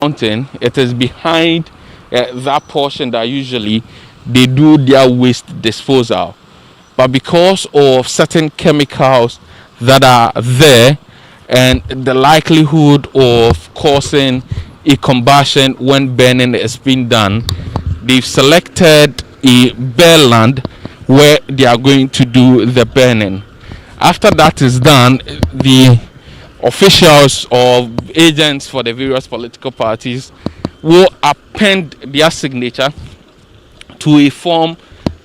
mountain. It is behind that portion that usually they do their waste disposal. But because of certain chemicals that are there and the likelihood of causing a combustion when burning is being done, they've selected a bare land where they are going to do the burning. After that is done, the officials or agents for the various political parties will append their signature to a form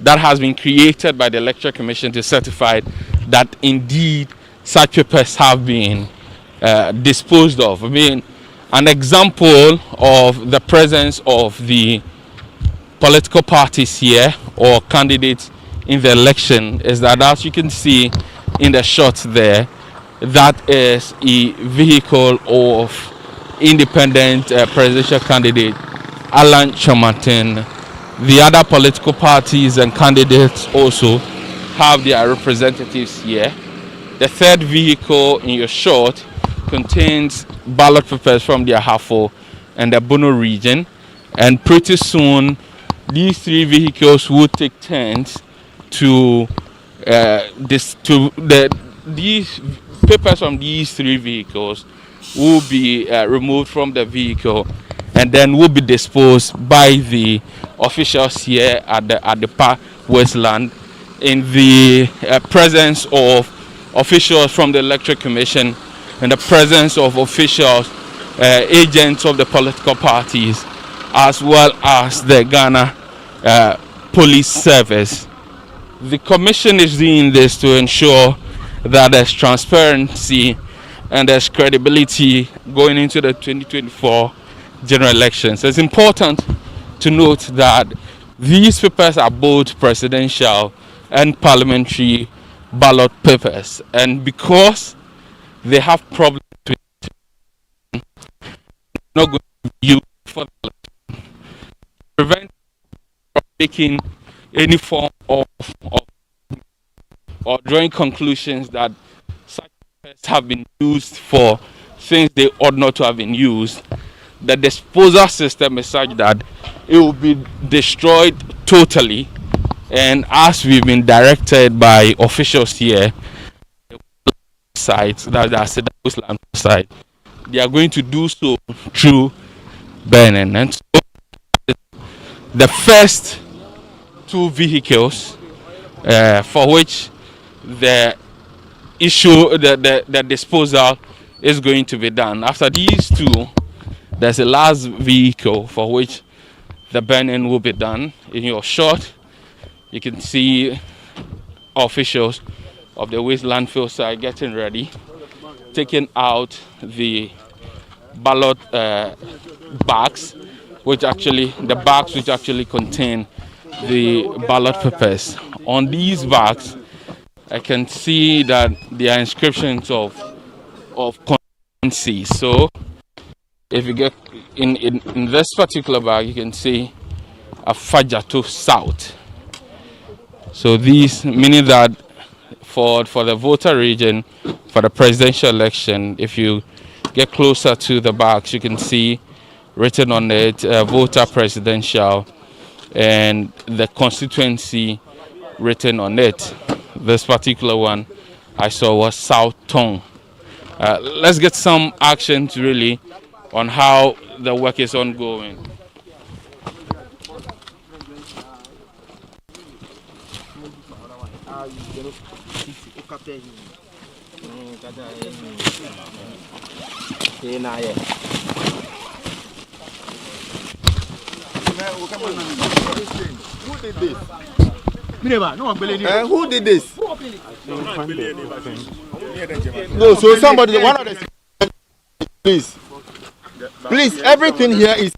that has been created by the Electoral Commission to certify that indeed such papers have been disposed of. I mean, an example of the presence of the political parties here or candidates in the election is that, as you can see in the shot there, that is a vehicle of independent presidential candidate Alan Chomartin. The other political parties and candidates also have their representatives here. The third vehicle in your shot contains ballot papers from the Ahafo and the Bono region, and pretty soon these three vehicles will take turns to these papers from these three vehicles will be removed from the vehicle and then will be disposed by the officials here at the Park Westland in the presence of officials from the Electoral Commission and the presence of officials, agents of the political parties, as well as the Ghana Police Service. The Commission is doing this to ensure that there's transparency and there's credibility going into the 2024 general elections. It's important to note that these papers are both presidential and parliamentary ballot papers, and because they have problems with it, not going to be used for the election. Prevent from making any form of or drawing conclusions that such papers have been used for things they ought not to have been used. The disposal system is such that it will be destroyed totally, and as we've been directed by officials here, sites that's the Islam side, they are going to do so through burning. And so the first two vehicles for which the disposal is going to be done. After these two, there's a last vehicle for which the burning will be done. In your shot, you can see officials of the waste landfill site getting ready, taking out the ballot bags, which actually contain the ballot papers. On these bags, I can see that there are inscriptions of constituency. So if you get in this particular bag, you can see Afajato South. So these meaning that for the Volta region, for the presidential election, if you get closer to the bags, you can see written on it Volta presidential and the constituency written on it. This particular one I saw was South Tong. Let's get some actions really on how the work is ongoing. Who did this? Who did this? No, so somebody, one of the please, everything here is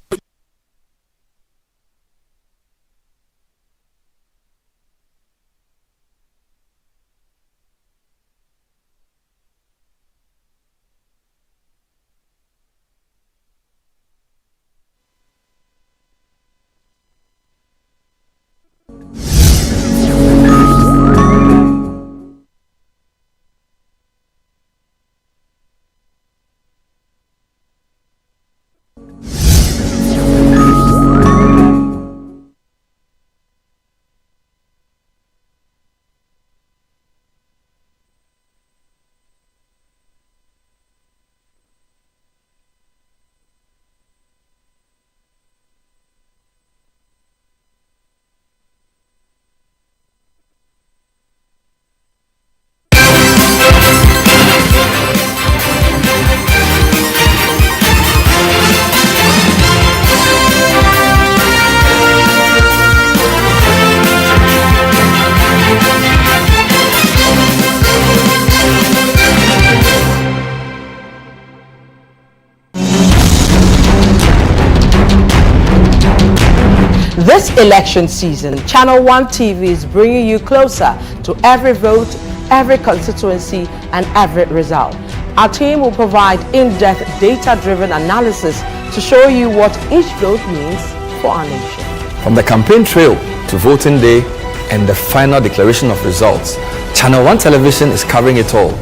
This election season, Channel 1 TV is bringing you closer to every vote, every constituency, and every result. Our team will provide in-depth data-driven analysis to show you what each vote means for our nation. From the campaign trail to voting day and the final declaration of results, Channel 1 Television is covering it all.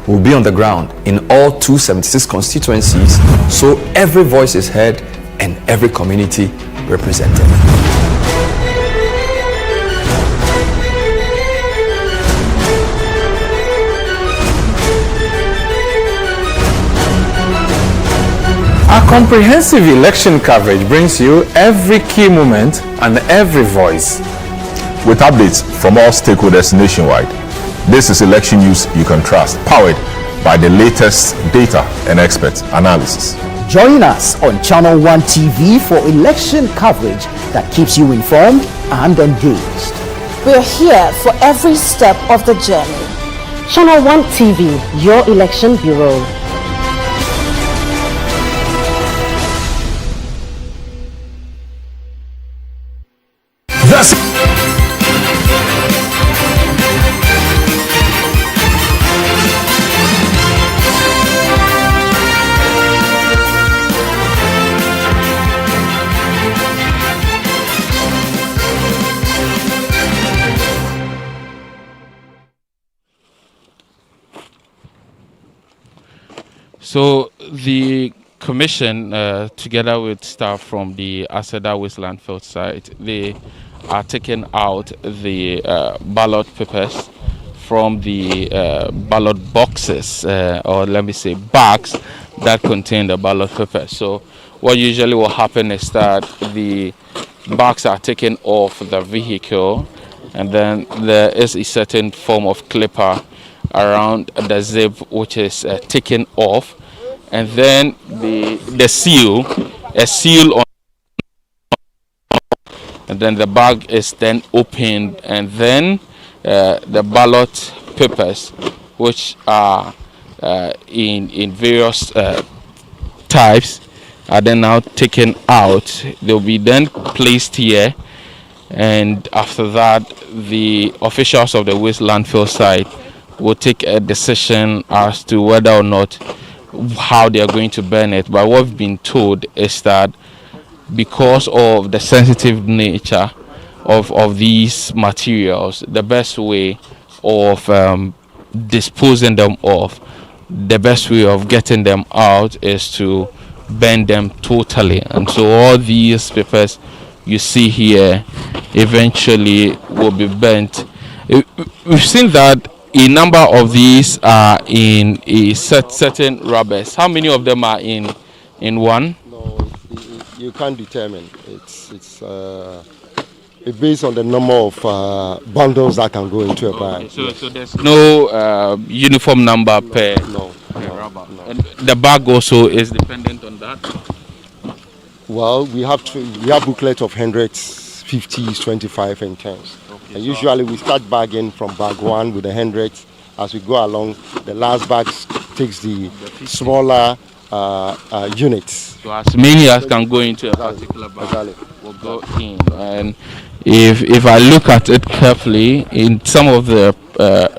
We'll be on the ground in all 276 constituencies, so every voice is heard and every community represented. Our comprehensive election coverage brings you every key moment and every voice, with updates from all stakeholders nationwide. This is election news you can trust, powered by the latest data and expert analysis. Join us on Channel 1 TV for election coverage that keeps you informed and engaged. We're here for every step of the journey. Channel 1 TV, your election bureau. So the commission, together with staff from the Aseda Waste Landfill site, they are taking out the ballot papers from the ballot boxes, or let me say bags that contain the ballot papers. So what usually will happen is that the bags are taken off the vehicle, and then there is a certain form of clipper around the zip which is taken off, and then a seal on, and then the bag is then opened, and then the ballot papers, which are in various types, are then now taken out. They'll be then placed here, and after that the officials of the waste landfill site will take a decision as to whether or not how they are going to burn it. But what we've been told is that because of the sensitive nature of these materials, the best way of disposing them of, the best way of getting them out is to burn them totally. And so all these papers you see here eventually will be burnt. We've seen that a number of these are in a certain rubbers. How many of them are in one? No, you can't determine. It's based on the number of bundles that can go into a bag. So there's no uniform number per rubber. No. And the bag also is dependent on that. Well, we have booklet of hundreds, 50s, 25, and 10s. And usually we start bagging from bag 1 with the hundreds. As we go along, the last bag takes the smaller units. So as many as can go into a particular bag will go in. And if I look at it carefully, in some of the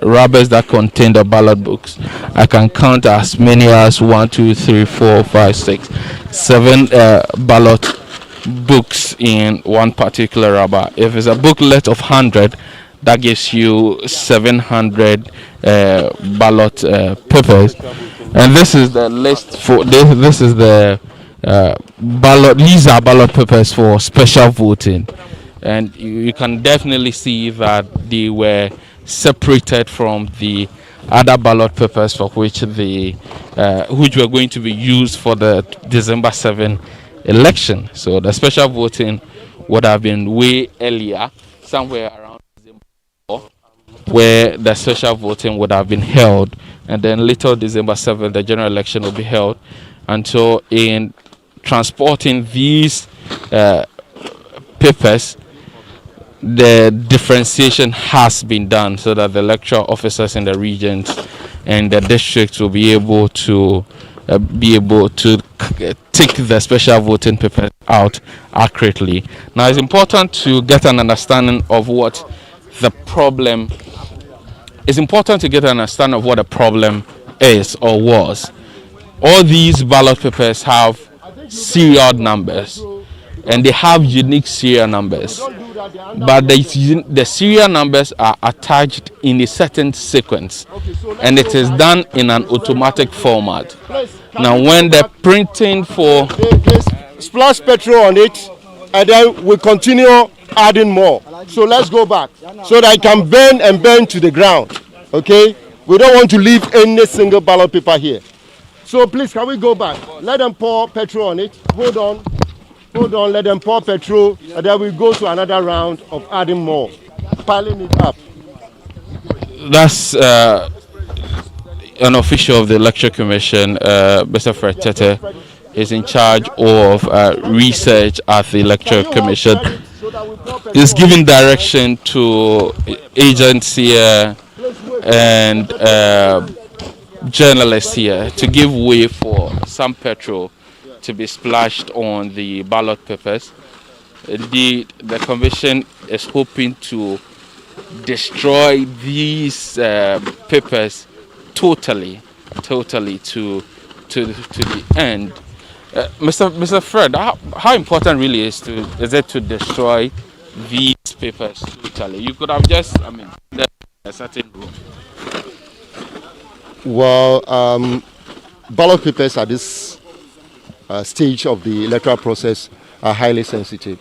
rubbers that contain the ballot books, I can count as many as 1, 2, 3, 4, 5, 6, 7 ballot books in one particular rubber. If it's a booklet of 100, that gives you 700 ballot papers. And this is the list for this is the ballot. These are ballot papers for special voting, and you can definitely see that they were separated from the other ballot papers for which which were going to be used for the December 7 election. So the special voting would have been way earlier, somewhere around December 4, where the special voting would have been held, and then later December 7 the general election will be held. And so in transporting these papers, the differentiation has been done so that the electoral officers in the regions and the districts will be able to be able to take the special voting paper out accurately. Now, it's important to get an understanding of what the problem. It's important to get an understanding of what the problem is or was. All these ballot papers have serial numbers, and they have unique serial numbers, but the serial numbers are attached in a certain sequence, and it is done in an automatic format. Now, when the printing for splash petrol on it, and then we continue adding more. So let's go back so that it can burn and burn to the ground. Okay, we don't want to leave any single ballot paper here. So please, can we go back? Let them pour petrol on it. Hold on, let them pour petrol, and then we go to another round of adding more, piling it up. That's an official of the Electoral Commission, Mr. Fred Tete, is in charge of research at the Electoral Commission. He's giving direction to agents here and journalists here to give way for some petrol to be splashed on the ballot papers. Indeed, the commission is hoping to destroy these papers totally to the end. Mr. Fred, how important really is it to destroy these papers totally? You could have just, a certain rule. Well, ballot papers at this stage of the electoral process are highly sensitive,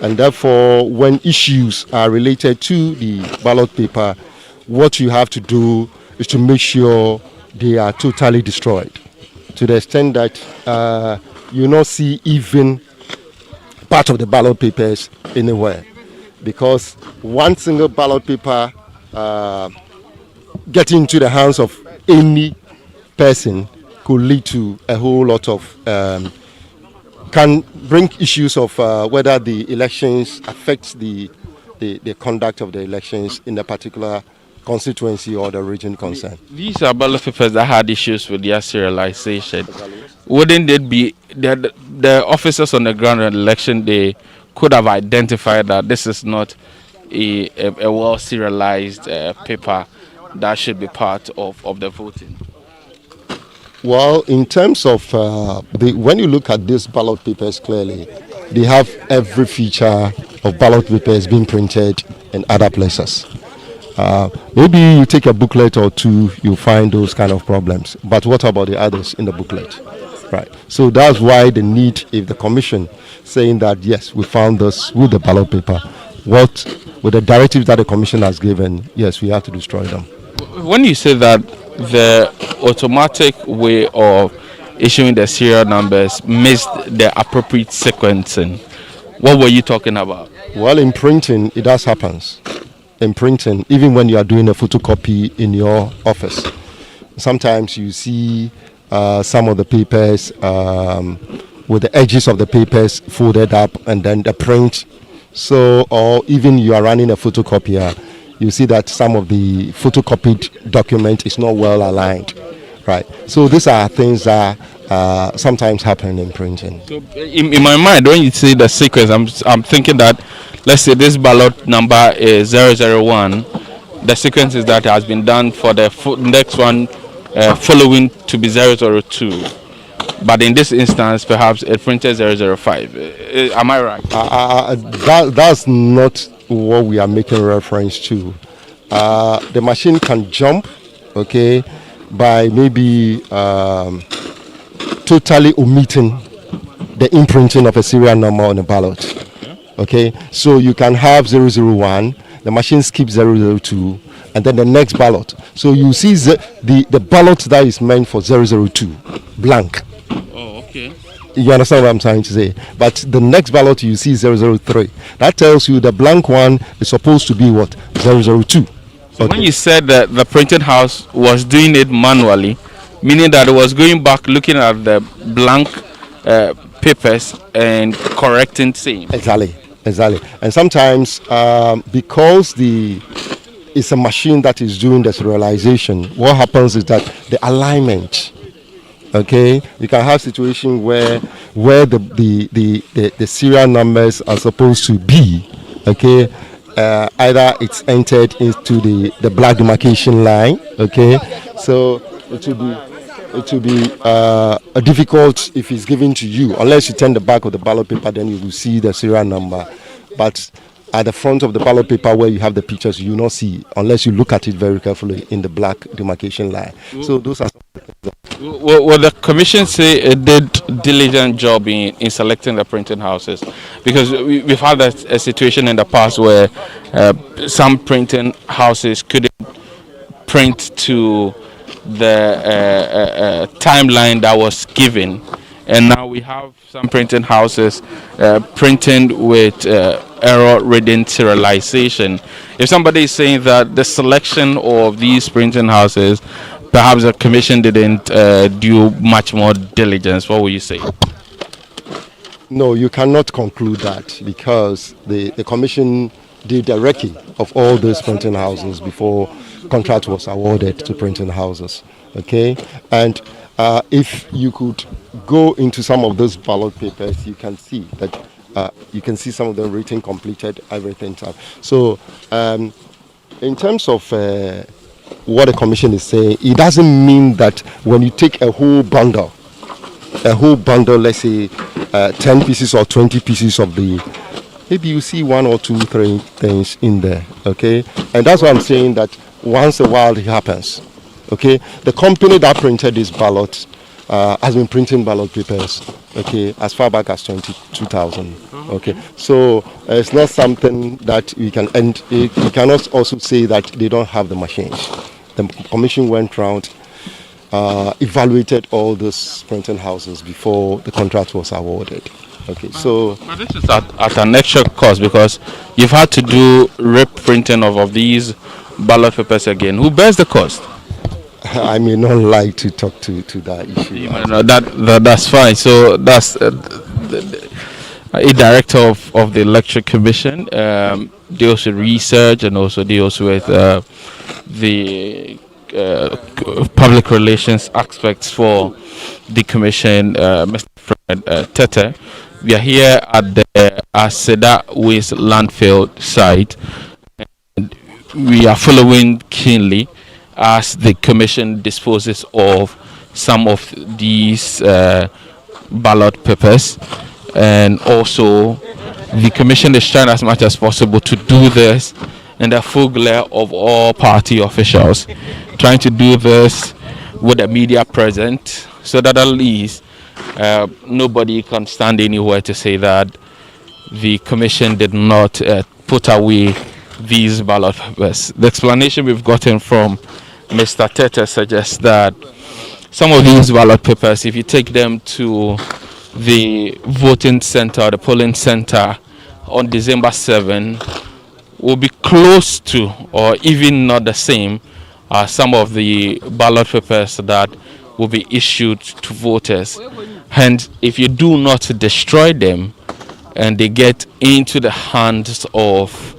and therefore, when issues are related to the ballot paper, what you have to do is to make sure they are totally destroyed, to the extent that you not see even part of the ballot papers anywhere, because one single ballot paper getting into the hands of any person could lead to a whole lot of can bring issues of whether the elections affect the conduct of the elections in a particular constituency or the region concerned. These are ballot papers that had issues with their serialization. Wouldn't it be the officers on the ground on election day could have identified that this is not a well serialized paper that should be part of the voting? Well, in terms of when you look at these ballot papers clearly, they have every feature of ballot papers being printed in other places. Maybe you take a booklet or two, you find those kind of problems. But what about the others in the booklet? Right. So that's why the need, if the commission saying that yes, we found this with the ballot paper, what with the directives that the commission has given, yes, we have to destroy them. When you say that the automatic way of issuing the serial numbers missed the appropriate sequencing, what were you talking about? Well, in printing, it does happen. In printing, even when you are doing a photocopy in your office, sometimes you see some of the papers with the edges of the papers folded up and then the print. So, or even you are running a photocopier, you see that some of the photocopied document is not well aligned, right? So these are things that sometimes happen in printing. So in my mind, when you say the sequence, I'm thinking that, let's say this ballot number is 001. The sequence is that has been done for the next one following to be 002. But in this instance, perhaps it printed 005. Am I right? That's not what we are making reference to. The machine can jump, okay, by maybe totally omitting the imprinting of a serial number on a ballot. Okay, so you can have 001, the machine skips 002, and then the next ballot. So you see the ballot that is meant for 002, blank. Oh, okay. You understand what I'm trying to say? But the next ballot you see 003. That tells you the blank one is supposed to be what? 002. So okay. When you said that the printing house was doing it manually, meaning that it was going back looking at the blank papers and correcting same. Exactly. And sometimes because the it's a machine that is doing the serialization. What happens is that the alignment, okay, you can have situation where the serial numbers are supposed to be, okay, either it's entered into the black demarcation line, okay, so it will be difficult if it's given to you, unless you turn the back of the ballot paper, then you will see the serial number. But at the front of the ballot paper where you have the pictures, you will not see unless you look at it very carefully in the black demarcation line. So those are. Well, the commission say it did diligent job in selecting the printing houses, because we've had a situation in the past where some printing houses couldn't print to the timeline that was given, and now we have some printing houses printing with error-ridden serialization. If somebody is saying that the selection of these printing houses, perhaps the commission didn't do much more diligence, what would you say? No, you cannot conclude that, because the commission did the recce of all those printing houses before contract was awarded to printing houses, okay? And if you could go into some of those ballot papers, you can see that some of them written, completed, everything. So in terms of what the commission is saying, it doesn't mean that when you take a whole bundle, let's say 10 pieces or 20 pieces of maybe you see 1 or 2, 3 things in there, okay? And that's why I'm saying that once a while it happens, okay? The company that printed this ballot has been printing ballot papers, okay, as far back as 2000, okay? So it's not something that we can end. You cannot also say that they don't have the machines. The commission went round, evaluated all those printing houses before the contract was awarded. Okay, so but this is at an extra cost, because you've had to do reprinting of these ballot papers again. Who bears the cost? I may not like to talk to that issue. No, that's fine. So that's a director of the Electric Commission. Deals with research and also deals with the public relations aspects for the commission, Mr. Fred Tete. We are here at the Aseda Waste landfill site, and we are following keenly as the commission disposes of some of these ballot papers, and also the commission is trying as much as possible to do this in the full glare of all party officials, trying to do this with the media present, so that at least nobody can stand anywhere to say that the commission did not put away these ballot papers. The explanation we've gotten from Mr. Tete suggests that some of these ballot papers, if you take them to the voting center, the polling center on December 7, will be close to or even not the same as some of the ballot papers that will be issued to voters. Hence, if you do not destroy them and they get into the hands of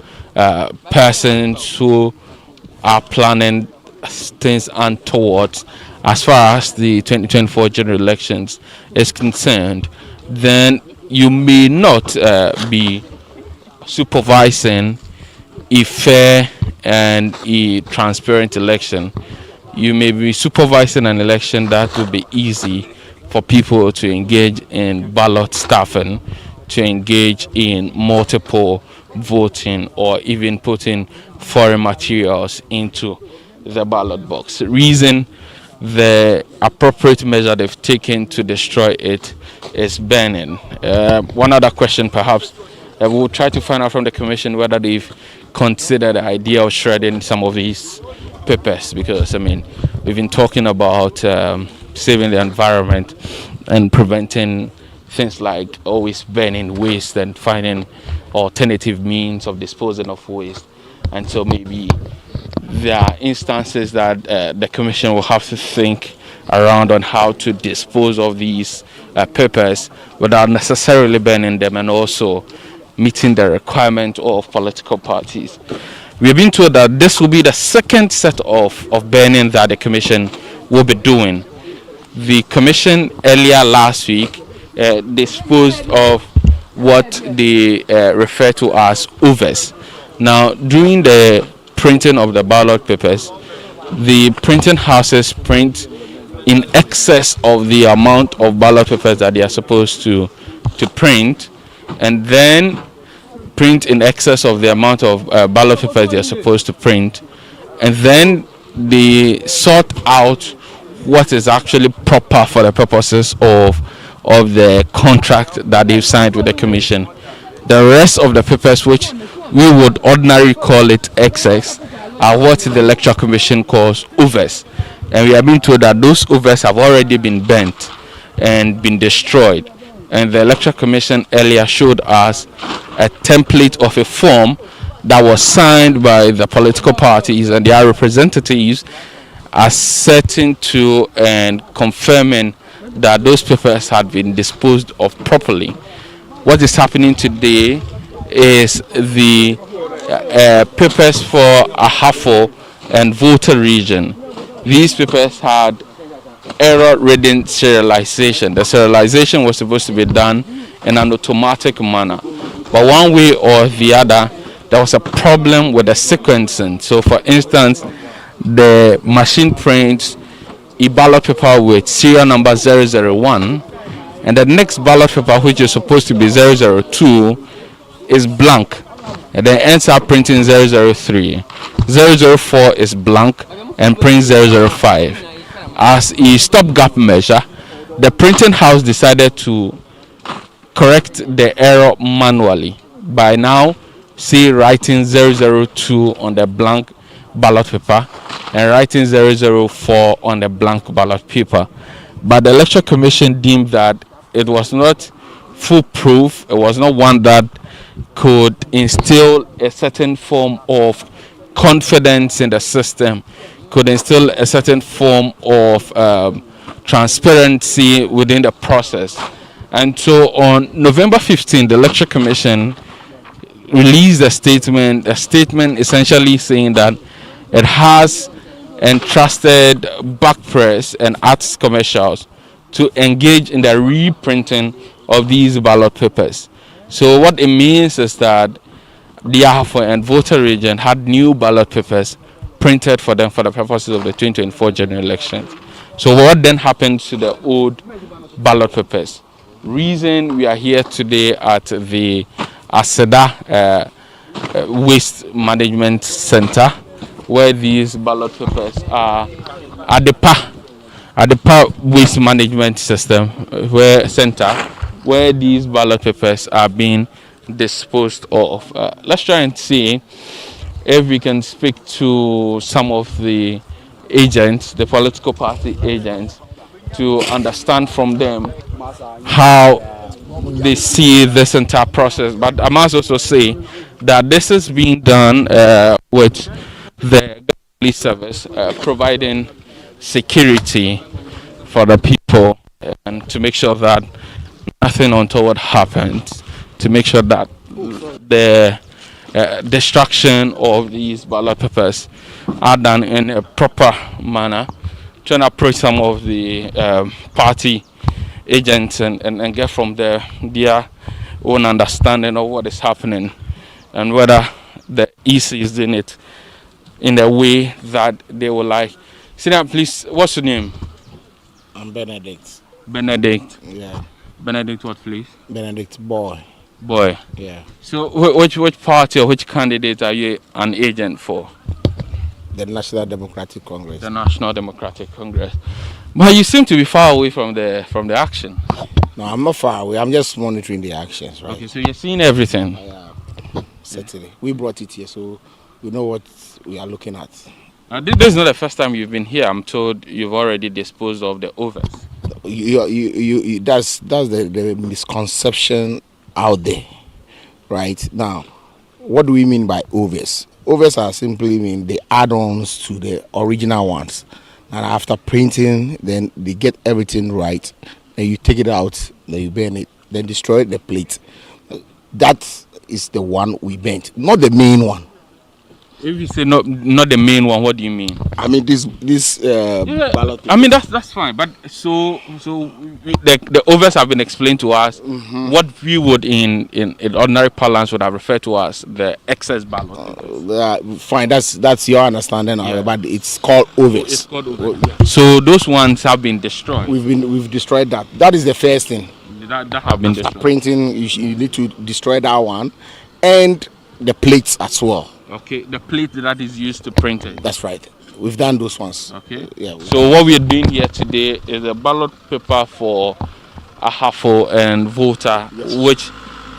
persons who are planning things untoward as far as the 2024 general elections is concerned, then you may not be supervising a fair and a transparent election. You may be supervising an election that will be easy for people to engage in ballot stuffing, to engage in multiple voting, or even putting foreign materials into the ballot box. Reason the appropriate measure they've taken to destroy it is burning. One other question perhaps, we'll try to find out from the commission whether they've considered the idea of shredding some of these papers, because I mean we've been talking about saving the environment and preventing things like always burning waste and finding alternative means of disposing of waste. And so maybe there are instances that the commission will have to think around on how to dispose of these papers without necessarily burning them, and also meeting the requirement of political parties. We've been told that this will be the second set of burning that the commission will be doing. The commission earlier last week disposed of what they refer to as overs. Now, during the printing of the ballot papers, the printing houses print in excess of the amount of ballot papers that they are supposed to print, and then print in excess of the amount of ballot papers they are supposed to print, and then they sort out what is actually proper for the purposes of the contract that they've signed with the commission. The rest of the papers, which we would ordinarily call it excess, are what the electoral commission calls overs, and we have been told that those overs have already been burnt and been destroyed. And the electoral commission earlier showed us a template of a form that was signed by the political parties and their representatives, asserting to and confirming that those papers had been disposed of properly. What is happening today is the papers for Ahafo and Volta region. These papers had error-ridden serialization. The serialization was supposed to be done in an automatic manner, but one way or the other there was a problem with the sequencing. So for instance, the machine prints a ballot paper with serial number 001, and the next ballot paper, which is supposed to be 002, is blank, and then ends up printing 003. 004 is blank and prints 005. As a stopgap measure, the printing house decided to correct the error manually by now, say, writing 002 on the blank ballot paper and writing 004 on the blank ballot paper. But the Electoral Commission deemed that it was not foolproof. It was not one that could instill a certain form of confidence in the system, could instill a certain form of transparency within the process. And so on November 15, the Electoral Commission released a statement essentially saying that it has entrusted back press and arts commercials to engage in the reprinting of these ballot papers. So what it means is that the Ahafo and Volta region had new ballot papers printed for them for the purposes of the 2024 general elections. So what then happened to the old ballot papers? Reason we are here today at the Aseda Waste Management Center, where these ballot papers are at the Waste Management System where these ballot papers are being disposed of. Let's try and see if we can speak to some of the agents, the political party agents, to understand from them how they see this entire process. But I must also say that this is being done with the police service providing security for the people and to make sure that nothing untoward happens, to make sure that the destruction of these ballot papers are done in a proper manner. Trying to approach some of the party agents and get from their own understanding of what is happening and whether the EC is doing it in a way that they will like. Sit down, please. What's your name? I'm Benedict. Benedict. Yeah. Benedict what, please? Benedict Boy. Boy. Yeah. So which party or which candidate are you an agent for? The National Democratic Congress. The National Democratic Congress. But you seem to be far away from the action. No, I'm not far away. I'm just monitoring the actions, right? Okay, so you're seeing everything. Yeah, certainly. We brought it here, so we know what we are looking at. This is not the first time you've been here. I'm told you've already disposed of the overs. That's the misconception out there, right? Now, what do we mean by overs? Overs are simply mean the add-ons to the original ones, and after printing, then they get everything right, and you take it out, then you burn it, then destroy the plate. That is the one we burnt, not the main one. If you say not the main one, what do you mean? I mean this ballot. I mean that's fine, but so the overs have been explained to us. What we would in ordinary parlance would have referred to as the excess ballot. Fine, that's your understanding, but it's called overs. It's called overs. So those ones have been destroyed. We've destroyed that. That is the first thing. That have been destroyed. Printing, you need to destroy that one, and the plates as well. Okay, the plate that is used to print it. That's right. We've done those ones. Okay. Yeah. So what we are doing here today is a ballot paper for Ahafo and Volta, which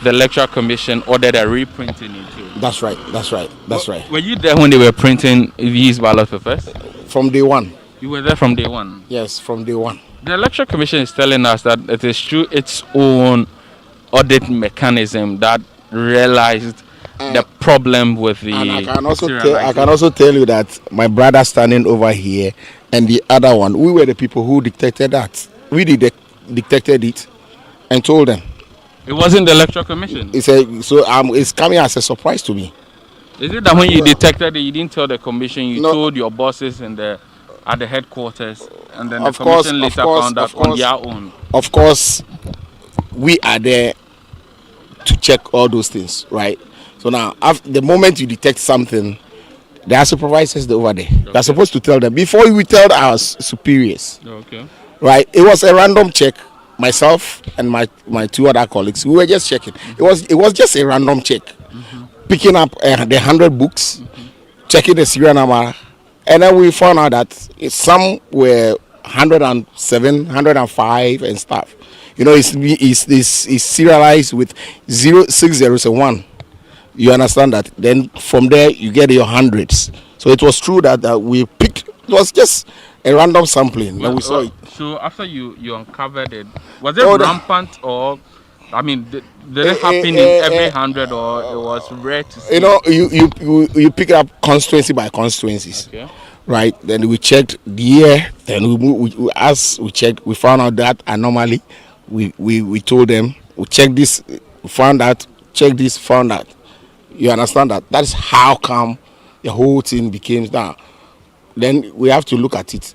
the electoral commission ordered a reprinting into. That's right. That's right. That's right. Were you there when they were printing these ballot papers? From day one. You were there from day one. Yes, from day one. The electoral commission is telling us that it is through its own audit mechanism that realized the problem with the. And I can also tell you that my brother standing over here and the other one, we were the people who detected that. We detected it and told them. It wasn't the electoral commission. It's coming as a surprise to me. Is it that when you detected it, you didn't tell the commission? You told your bosses at the headquarters, and then the commission later found out on their own. Of course, we are there to check all those things, right? So now, after the moment you detect something, there are supervisors over there. Okay. They're supposed to tell them before we tell our superiors. Okay. Right? It was a random check. Myself and my two other colleagues, we were just checking. It was just a random check, picking up the 100 books, checking the serial number, and then we found out that some were 107, 105 and stuff. You know, it's serialized with 06001. You understand that? Then from there you get your hundreds. So it was true that we picked. It was just a random sampling. Then we saw it. So after you uncovered it, was it rampant or? I mean, did it happen in every 100 or it was rare to see? You know, you pick it up constituency by constituencies. Okay. Right. Then we checked the year. Then we checked, we found out that anomaly. We told them, we checked this, we found that, check this, found that. You understand that? That is how come the whole thing became down. Then we have to look at it.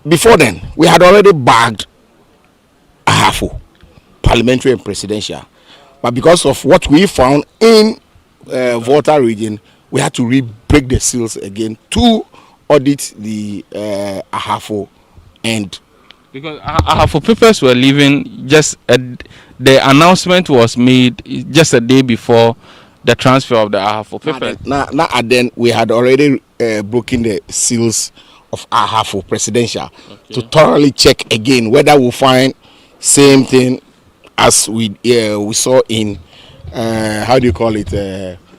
Before then, we had already bagged Ahafo, parliamentary and presidential. But because of what we found in Volta region, we had to break the seals again to audit the Ahafo end. Because Ahafo papers were leaving the announcement was made just a day before the transfer of the Ahafo papers. Then we had already broken the seals of Ahafo presidential to thoroughly check again whether we'll find same thing as we saw in how do you call it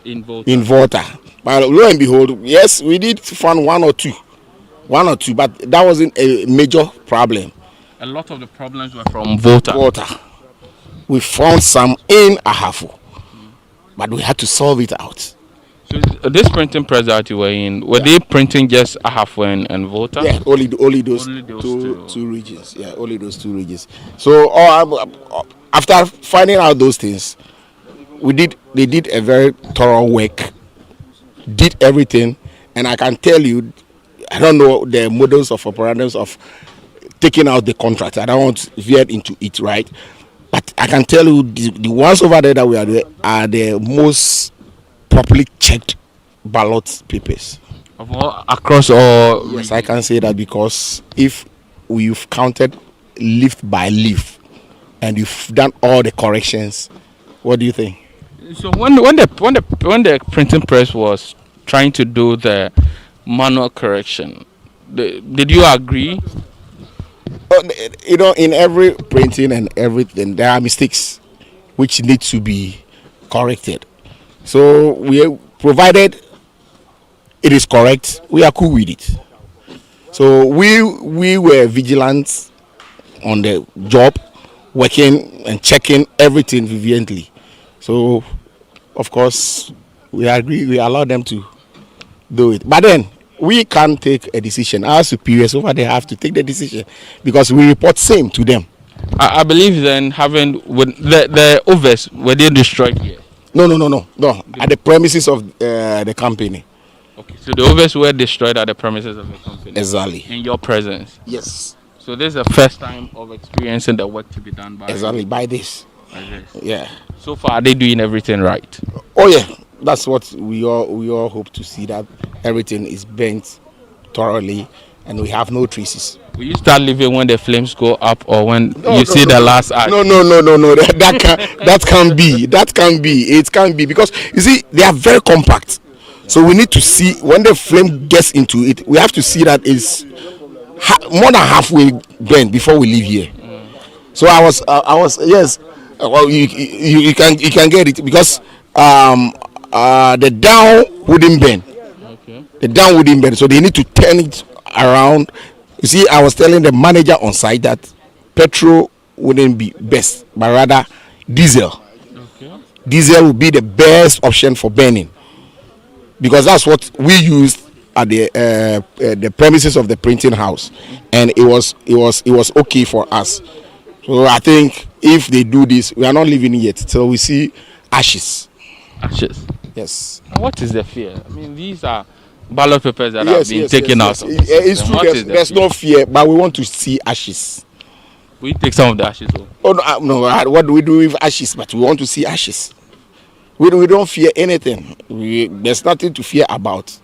in Volta. But lo and behold, yes, we did find one or two, but that wasn't a major problem. A lot of the problems were from Volta. We found some in Ahafo, but we had to solve it out. So this printing press that you were in, were they printing just Ahafo and Volta? Yeah, only those two regions. Yeah, only those two regions. So after finding out those things, they did a very thorough work, did everything, and I can tell you, I don't know the models of operandums of taking out the contract. I don't want to veer into it, right? But I can tell you the ones over there that we are there are the most properly checked ballot papers. Across all? Yes, I can say that because if we've counted leaf by leaf and you've done all the corrections, what do you think? So when the printing press was trying to do the manual correction, did you agree? You know, in every printing and everything, there are mistakes which need to be corrected. So provided it is correct, we are cool with it. So we were vigilant on the job, working and checking everything vigilant. So of course we agree, we allow them to do it. But then we can't take a decision. Our superiors over there have to take the decision because we report same to them. I believe then having with the overs were they destroyed here? No. At the premises of the company. Okay, so the overs were destroyed at the premises of the company. Exactly. In your presence. Yes. So this is the first time of experiencing the work to be done by. Exactly by this. By this. Yeah. So far, are they doing everything right? Oh yeah, that's what we all hope to see, that everything is bent thoroughly and we have no traces. Will you start leaving when the flames go up or when you see the last act? No. That can't be. That can't be. It can't be because you see they are very compact. So we need to see when the flame gets into it. We have to see that it's more than halfway burned before we leave here. So I was yes. Well, you can get it because the down wouldn't burn. Okay. The down wouldn't burn, so they need to turn it around. You see, I was telling the manager on site that petrol wouldn't be best, but rather diesel. Okay. Diesel would be the best option for burning because that's what we used at the premises of the printing house, and it was okay for us. So I think if they do this, we are not leaving yet till we see ashes. Ashes. Yes. And what is the fear? I mean, these are ballot papers that have been taken out. It's true. There's no fear, but we want to see ashes. We take some of the ashes home. Oh no! What do we do with ashes? But we want to see ashes. We don't fear anything. There's nothing to fear about,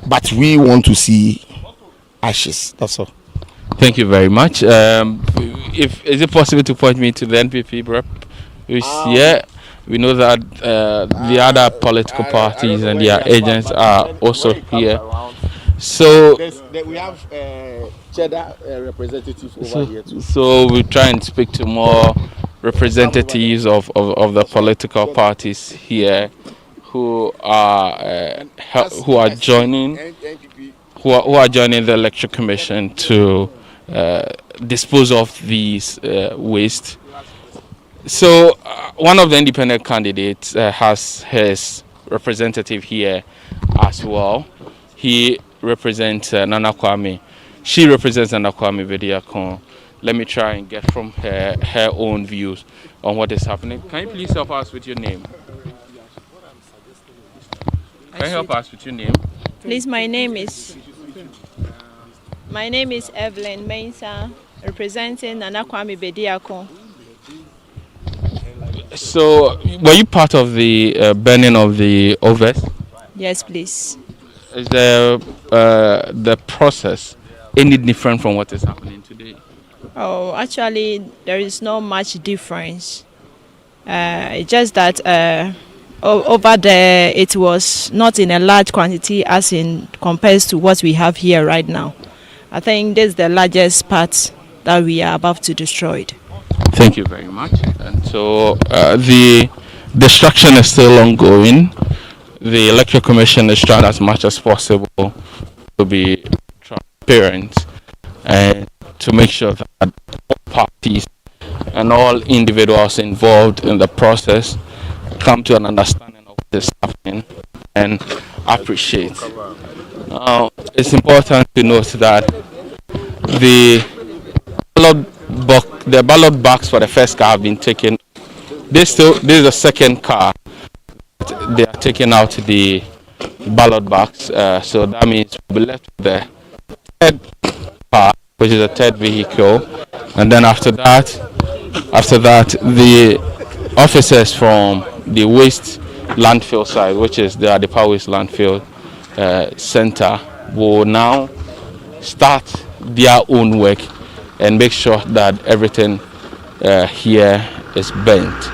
but we want to see ashes. That's all. Thank you very much. Is it possible to point me to the NPP rep? Yeah, we know that the other political parties and their agents are also here. So we have Cheddar representative over here too. So we try and speak to more representatives of the political parties here who are joining who are joining the Electoral Commission to dispose of these waste. So one of the independent candidates has his representative here as well. He represents Nana Kwame. She represents Nana Kwame Bediakon. Let me try and get from her own views on what is happening. Can you please help us with your name? Can you help us with your name? Please, my name is Evelyn Mensah, representing Nana Kwame Bediakon. So, were you part of the burning of the overs? Yes, please. Is the process any different from what is happening today? Oh, actually, there is not much difference. It's just that over there it was not in a large quantity as in compared to what we have here right now. I think this is the largest part that we are about to destroy. Thank you very much. And so the destruction is still ongoing. The Electoral Commission is trying as much as possible to be transparent and to make sure that all parties and all individuals involved in the process come to an understanding of what is happening and appreciate. Now, it's important to note that the ballot box for the first car have been taken. This is the second car. They are taking out the ballot box, so that means we'll be left with the third car, which is a third vehicle, and then after that, the officers from the waste landfill side, which is the Adepa Waste Landfill Center, will now start their own work and make sure that everything here is bent.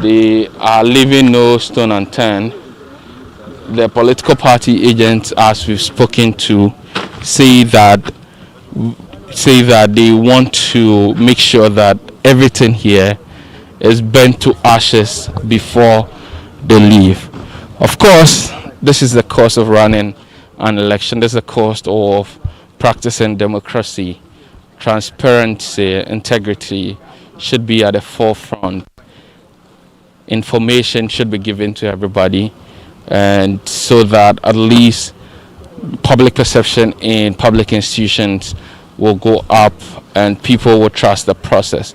They are leaving no stone unturned. The political party agents, as we've spoken to, say that they want to make sure that everything here is burnt to ashes before they leave. Of course, this is the cost of running an election. This is the cost of practicing democracy. Transparency, integrity should be at the forefront. Information should be given to everybody, and so that at least public perception in public institutions will go up and people will trust the process.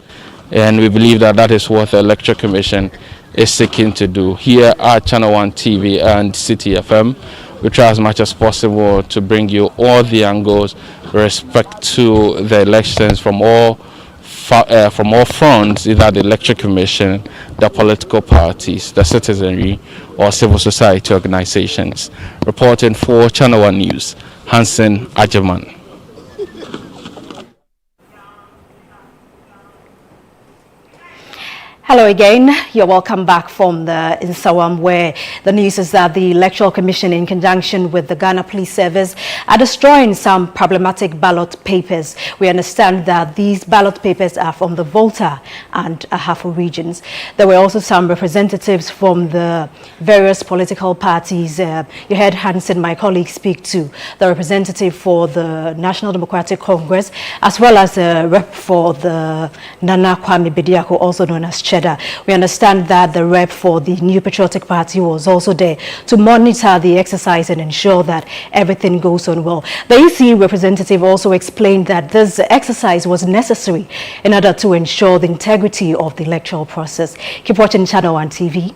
And we believe that that is what the Electoral Commission is seeking to do. Here at Channel 1 TV and City FM, we try as much as possible to bring you all the angles with respect to the elections from all fronts, either the Electoral Commission, the political parties, the citizenry, or civil society organizations. Reporting for Channel 1 News, Hansen Ajaman. Hello again. You're welcome back from the Insawam, where the news is that the Electoral Commission, in conjunction with the Ghana Police Service, are destroying some problematic ballot papers. We understand that these ballot papers are from the Volta and Ahafo regions. There were also some representatives from the various political parties. You heard Hansen, my colleague, speak to the representative for the National Democratic Congress, as well as a rep for the Nana Kwame Bediako, also known as Cheddar. We understand that the rep for the New Patriotic Party was also there to monitor the exercise and ensure that everything goes on well. The EC representative also explained that this exercise was necessary in order to ensure the integrity of the electoral process. Keep watching Channel 1 TV.